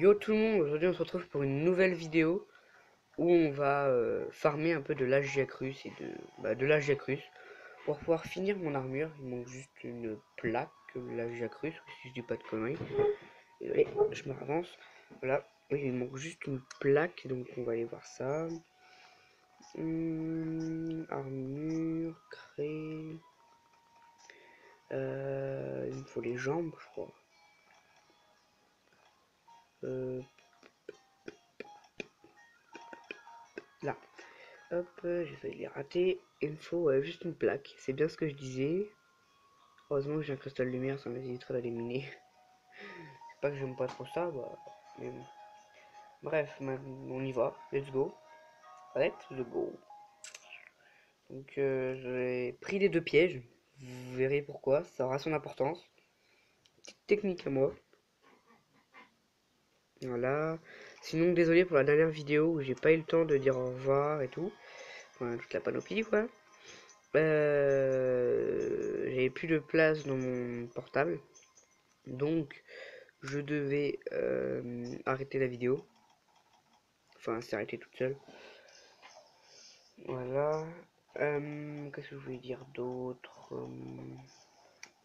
Yo tout le monde, aujourd'hui on se retrouve pour une nouvelle vidéo où on va farmer un peu de l'Agiacrus et de l'Agiacrus pour pouvoir finir mon armure. Il manque juste une plaque de l'Agiacrus, si je dis pas de conneries. Désolé, je me avance. Voilà, oui, il manque juste une plaque, donc on va aller voir ça. Armure, créer. Il me faut les jambes, je crois. Là. Hop, j'ai failli les rater. Il me faut juste une plaque. C'est bien ce que je disais. Heureusement que j'ai un cristal lumière, ça m'éviterait d'aller miner. C'est pas que j'aime pas trop ça, bah. Mais bon. Bref, on y va. Let's go. Let's go. Donc j'ai pris les deux pièges. Vous verrez pourquoi. Ça aura son importance. Petite technique à moi. Voilà. Sinon, désolé pour la dernière vidéo où j'ai pas eu le temps de dire au revoir et tout. Enfin, toute la panoplie, quoi. J'avais plus de place dans mon portable. Donc, je devais arrêter la vidéo. Enfin, c'est arrêté toute seule. Voilà. Qu'est-ce que je voulais dire d'autre?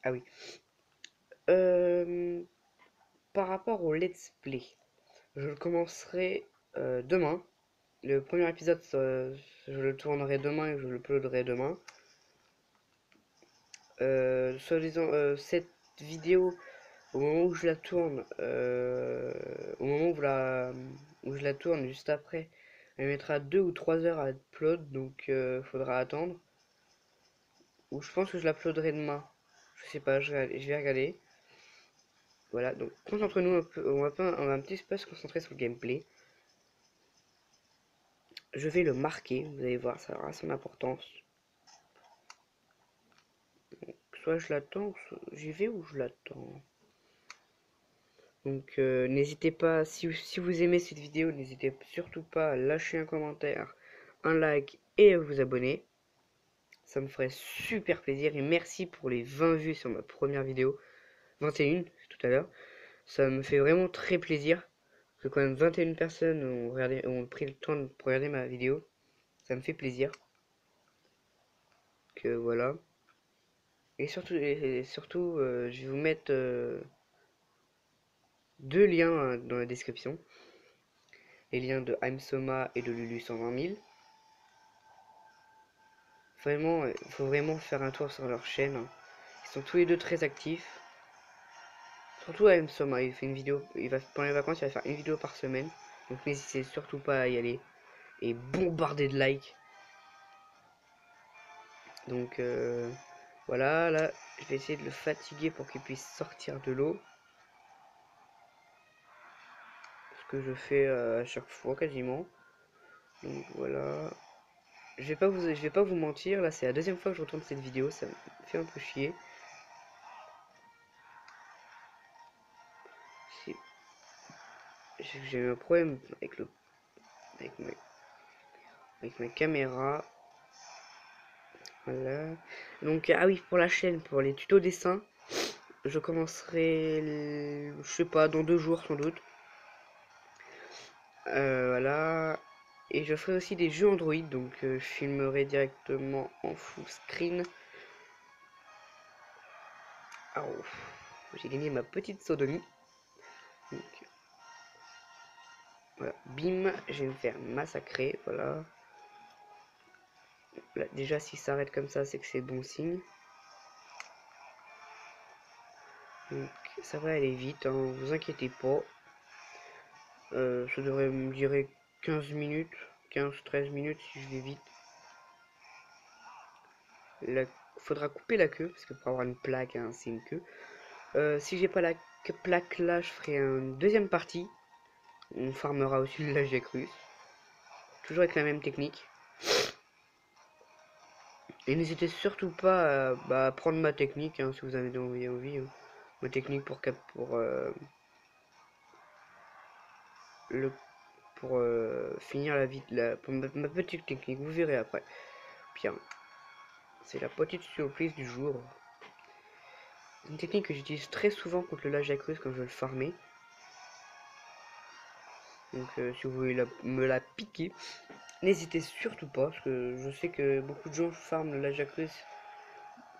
Ah oui. Euh, Par rapport au let's play, je le commencerai demain. Le premier épisode, je le tournerai demain et je le uploaderai demain. Soi-disant, cette vidéo, au moment où je la tourne, au moment où je la tourne juste après, elle mettra 2 ou 3 heures à upload, donc faudra attendre. Ou je pense que je l'uploaderai demain. Je sais pas, je vais regarder. Voilà, donc concentrons-nous un peu, on va un petit peu se concentrer sur le gameplay. Je vais le marquer, vous allez voir, ça aura son importance. Donc, soit je l'attends, j'y vais ou je l'attends. Donc n'hésitez pas, si vous aimez cette vidéo, n'hésitez surtout pas à lâcher un commentaire, un like et à vous abonner. Ça me ferait super plaisir et merci pour les 20 vues sur ma première vidéo. 21 tout à l'heure. Ça me fait vraiment très plaisir que quand même 21 personnes ont pris le temps de regarder ma vidéo. Ça me fait plaisir. Que voilà. Et surtout, je vais vous mettre deux liens dans la description. Les liens de Soma et de Lulu 120 000. Vraiment, il faut vraiment faire un tour sur leur chaîne. Ils sont tous les deux très actifs. Surtout Soma, il fait une vidéo. Pendant les vacances, il va faire une vidéo par semaine. Donc n'hésitez surtout pas à y aller. Et bombarder de likes. Donc voilà, là, je vais essayer de le fatiguer pour qu'il puisse sortir de l'eau. Ce que je fais à chaque fois quasiment. Donc voilà. Je vais pas vous mentir, là c'est la deuxième fois que je retourne cette vidéo, ça me fait un peu chier. J'ai eu un problème avec ma, avec ma caméra. Voilà. Donc ah oui, pour la chaîne, pour les tutos dessin, je commencerai, je sais pas, dans 2 jours sans doute. Voilà. Et je ferai aussi des jeux Android, donc je filmerai directement en full screen. Ah, j'ai gagné ma petite sodomie. Donc, voilà, bim, je vais me faire massacrer, voilà. Là, déjà, s'il s'arrête comme ça, c'est que c'est bon signe. Donc, ça va aller vite, hein, vous inquiétez pas. Ça devrait me durer 15 minutes, 15-13 minutes si je vais vite. Faudra couper la queue, parce que pour avoir une plaque, hein, c'est une queue. Si j'ai pas la plaque là, je ferai une deuxième partie. On farmera aussi le Lagiacrus. Toujours avec la même technique. Et n'hésitez surtout pas à prendre ma technique, hein, si vous avez envie. Hein. Ma technique le, pour finir la vie, pour ma petite technique. Vous verrez après. Bien. C'est la petite surprise du jour. Une technique que j'utilise très souvent contre le Lagiacrus quand je veux le farmer. Donc si vous voulez me la piquer, n'hésitez surtout pas, parce que je sais que beaucoup de gens farment l'Ajax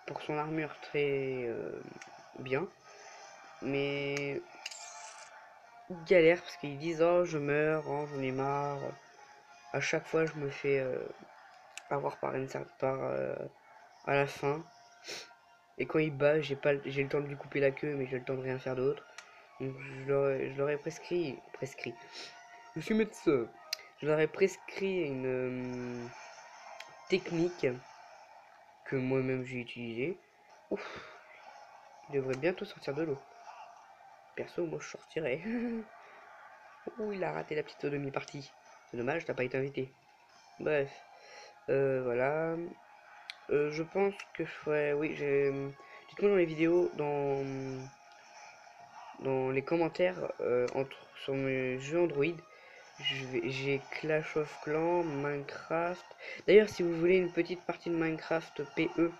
pour son armure très bien. Mais ils galèrent parce qu'ils disent oh je meurs, oh j'en ai marre. À chaque fois je me fais avoir par une certaine part à la fin. Et quand il bat, j'ai le temps de lui couper la queue, mais j'ai le temps de rien faire d'autre. Donc je leur ai prescrit. Je suis médecin. Je leur ai prescrit une technique que moi-même j'ai utilisée. Ouf, il devrait bientôt sortir de l'eau. Perso, moi je sortirais. Ouh, il a raté la petite demi-partie. C'est dommage, t'as pas été invité. Bref, voilà. Je pense que je ferai. Oui, j'ai. Dites-moi dans les vidéos, dans les commentaires, sur mes jeux Android. J'ai Clash of Clans, Minecraft. D'ailleurs, si vous voulez une petite partie de Minecraft PE,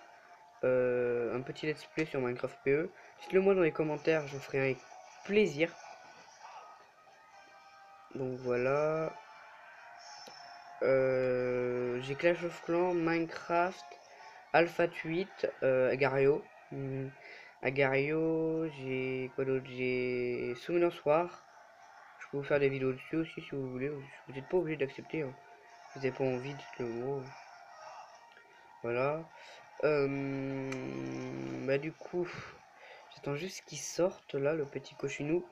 un petit let's play sur Minecraft PE, dites-le moi dans les commentaires, je ferai avec plaisir. Donc voilà. J'ai Clash of Clans, Minecraft, Alpha 8, Agario. Agario, j'ai quoi d'autre? J'ai Summoner War. Je peux vous faire des vidéos dessus aussi si vous voulez. Vous n'êtes pas obligé d'accepter. Hein. Si vous n'avez pas envie, dites-le moi. Voilà. Bah du coup, j'attends juste qu'il sorte là, le petit cochinou.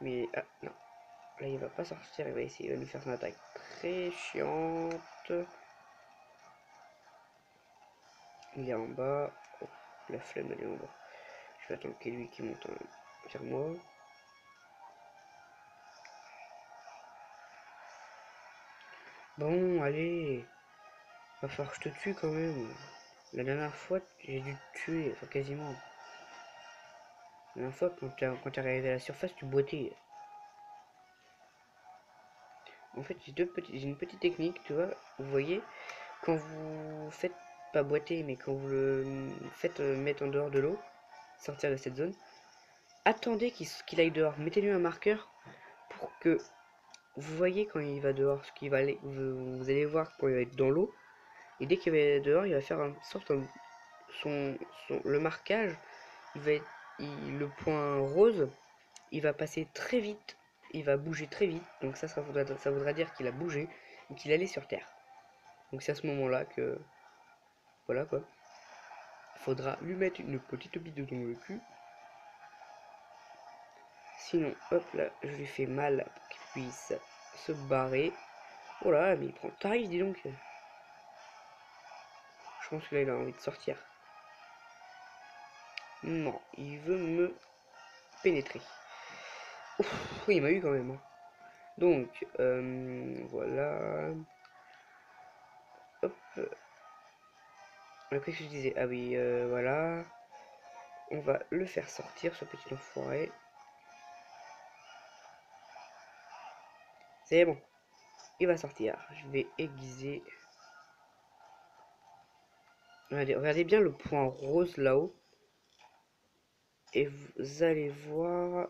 Mais ah non, là il va pas sortir. Il va essayer de nous faire son attaque très chiante. Il est en bas. Oh, la flemme d'aller en bas. Je vais attendre qu'il lui qui monte vers moi. Bon, allez. Va falloir que je te tue quand même. La dernière fois, j'ai dû te tuer, enfin quasiment. La dernière fois, quand t'es arrivé à la surface, tu boitais. En fait, j'ai une petite technique, tu vois. Vous voyez, quand vous faites pas boiter, mais quand vous le faites mettre en dehors de l'eau, sortir de cette zone, attendez qu'il aille dehors. Mettez-lui un marqueur pour que vous voyez quand il va dehors, ce qu'il va aller. Vous allez voir quand il va être dans l'eau. Et dès qu'il va être dehors, il va faire une sorte le marquage. Il va être, le point rose, il va passer très vite. Il va bouger très vite. Donc ça voudra dire qu'il a bougé et qu'il allait sur Terre. Donc c'est à ce moment-là que voilà quoi. Faudra lui mettre une petite bite dans le cul. Sinon, hop là, je lui fais mal pour qu'il puisse se barrer. Oh là, mais il prend tarif, dis donc. Je pense que là, il a envie de sortir. Non, il veut me pénétrer. Ouf, oui, il m'a eu quand même. Hein. Donc, voilà. Hop. Qu'est-ce que je disais? Ah oui, voilà. On va le faire sortir, ce petit enfoiré. C'est bon. Il va sortir. Je vais aiguiser. Regardez bien le point rose là-haut. Et vous allez voir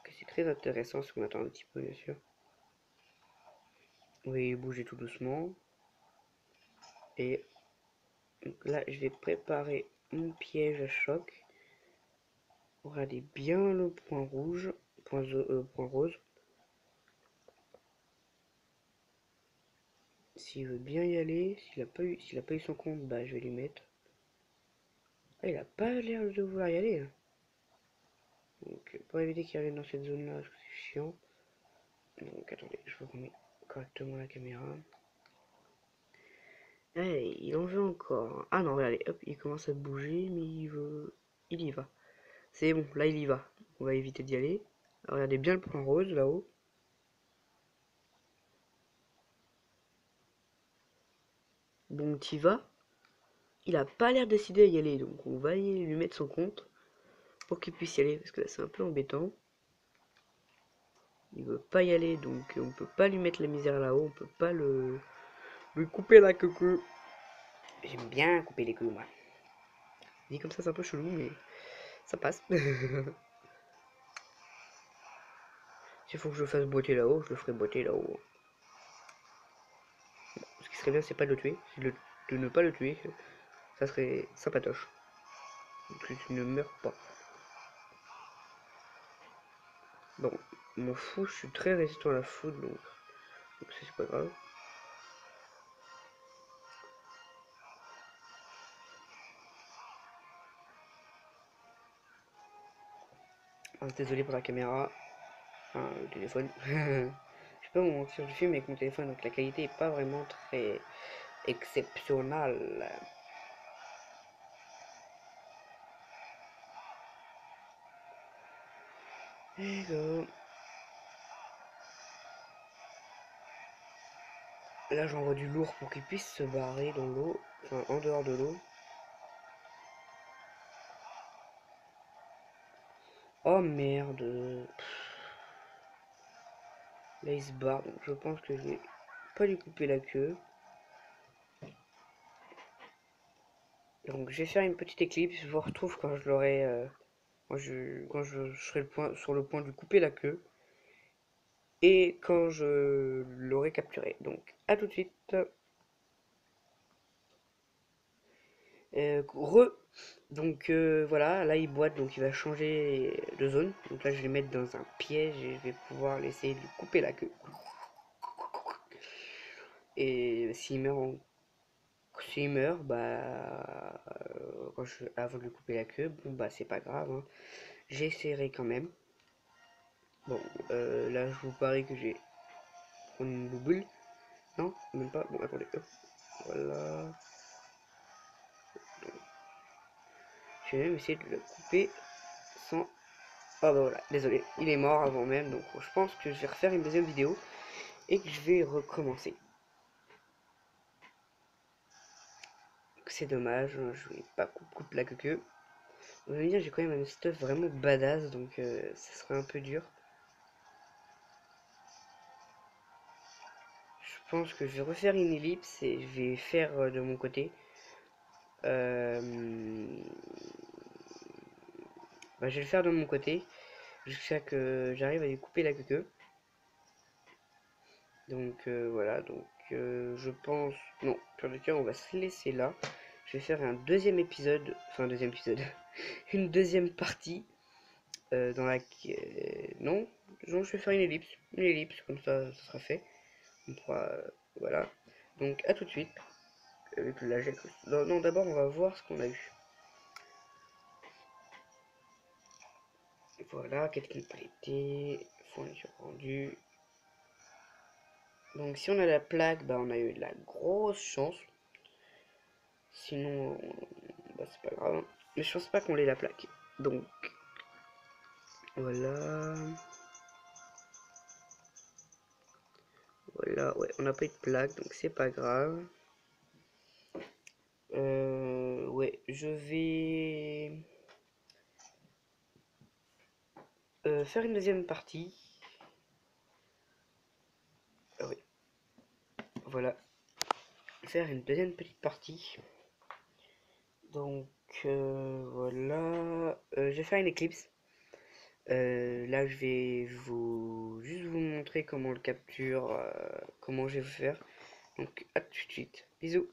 que c'est très intéressant ce qu'on attend un petit peu, bien sûr. Oui, bougez tout doucement. Et donc là, je vais préparer mon piège à choc. Regardez bien le point rouge, point rose. S'il veut bien y aller, s'il a pas eu son compte, bah je vais lui mettre. Ah, il a pas l'air de vouloir y aller. Hein. Donc pour éviter qu'il revienne dans cette zone là, parce que c'est chiant. Donc attendez, je vous remets correctement la caméra. Hey, il en veut encore. Ah non, regardez, hop, il commence à bouger, mais il y va. C'est bon, là il y va. On va éviter d'y aller. Alors, regardez bien le point rose là-haut. Bon, t'y vas. Il a pas l'air décidé à y aller, donc on va lui mettre son compte pour qu'il puisse y aller, parce que là c'est un peu embêtant. Il veut pas y aller, donc on peut pas lui mettre la misère là-haut, on peut pas lui couper la queue. J'aime bien couper les queues, moi. Dit comme ça, c'est un peu chelou, mais ça passe. S'il faut que je le fasse boiter là-haut, je le ferai boiter là-haut. Ce qui serait bien, c'est pas de le tuer. C'est de ne pas le tuer. Ça serait sympatoche. Que tu ne meurs pas. Bon, m'en fous, je suis très résistant à la foudre, donc ça c'est pas grave. Ah, désolé pour la caméra, enfin le téléphone. Je sais pas où mentir, je filme avec mon téléphone, donc la qualité est pas vraiment très exceptionnelle. Et go. Là j'envoie du lourd pour qu'il puisse se barrer dans l'eau, enfin en dehors de l'eau. Oh merde. Là il se barre, donc je pense que je vais pas lui couper la queue. Donc je vais faire une petite éclipse, je vous retrouve quand je l'aurai, quand je serai sur le point de lui couper la queue. Et quand je l'aurai capturé. Donc à tout de suite. Donc voilà, là il boite, donc il va changer de zone. Donc là je vais le mettre dans un piège et je vais pouvoir l'essayer de lui couper la queue. Et s'il meurt, bah avant de lui couper la queue, bon bah c'est pas grave, hein. J'essaierai quand même. Bon, là je vous parie que j'ai prendre une double. Non, même pas. Bon, attendez, hop. Voilà. Je vais même essayer de le couper sans... Ah bah voilà, désolé, il est mort avant même, donc je pense que je vais refaire une deuxième vidéo et que je vais recommencer. C'est dommage, hein, je vais pas couper la queue. Vous allez me dire, j'ai quand même un stuff vraiment badass, donc ça serait un peu dur. Je pense que je vais refaire une ellipse et je vais faire de mon côté. Euh, Bah, je vais le faire de mon côté jusqu'à que j'arrive à lui couper la queue. Donc voilà, donc je pense... Non, sur le cas, on va se laisser là. Je vais faire un deuxième épisode, enfin un deuxième épisode, une deuxième partie dans la... non, non, je vais faire une ellipse, comme ça sera fait. On pourra, voilà. Donc à tout de suite. Avec la non, non, d'abord on va voir ce qu'on a eu. Voilà, quelques qualités, fourniture rendue. Donc si on a la plaque, bah on a eu de la grosse chance. Sinon, bah, c'est pas grave, hein. Mais je pense pas qu'on l'ait la plaque. Donc, voilà. Voilà, ouais, on n'a pas eu de plaque, donc c'est pas grave. Ouais, je vais faire une deuxième partie. Ah oui, voilà. Faire une deuxième petite partie. Donc, voilà. Je vais faire une éclipse. Là, je vais juste vous montrer comment on le capture, comment je vais faire. Donc, à tout de suite. Bisous.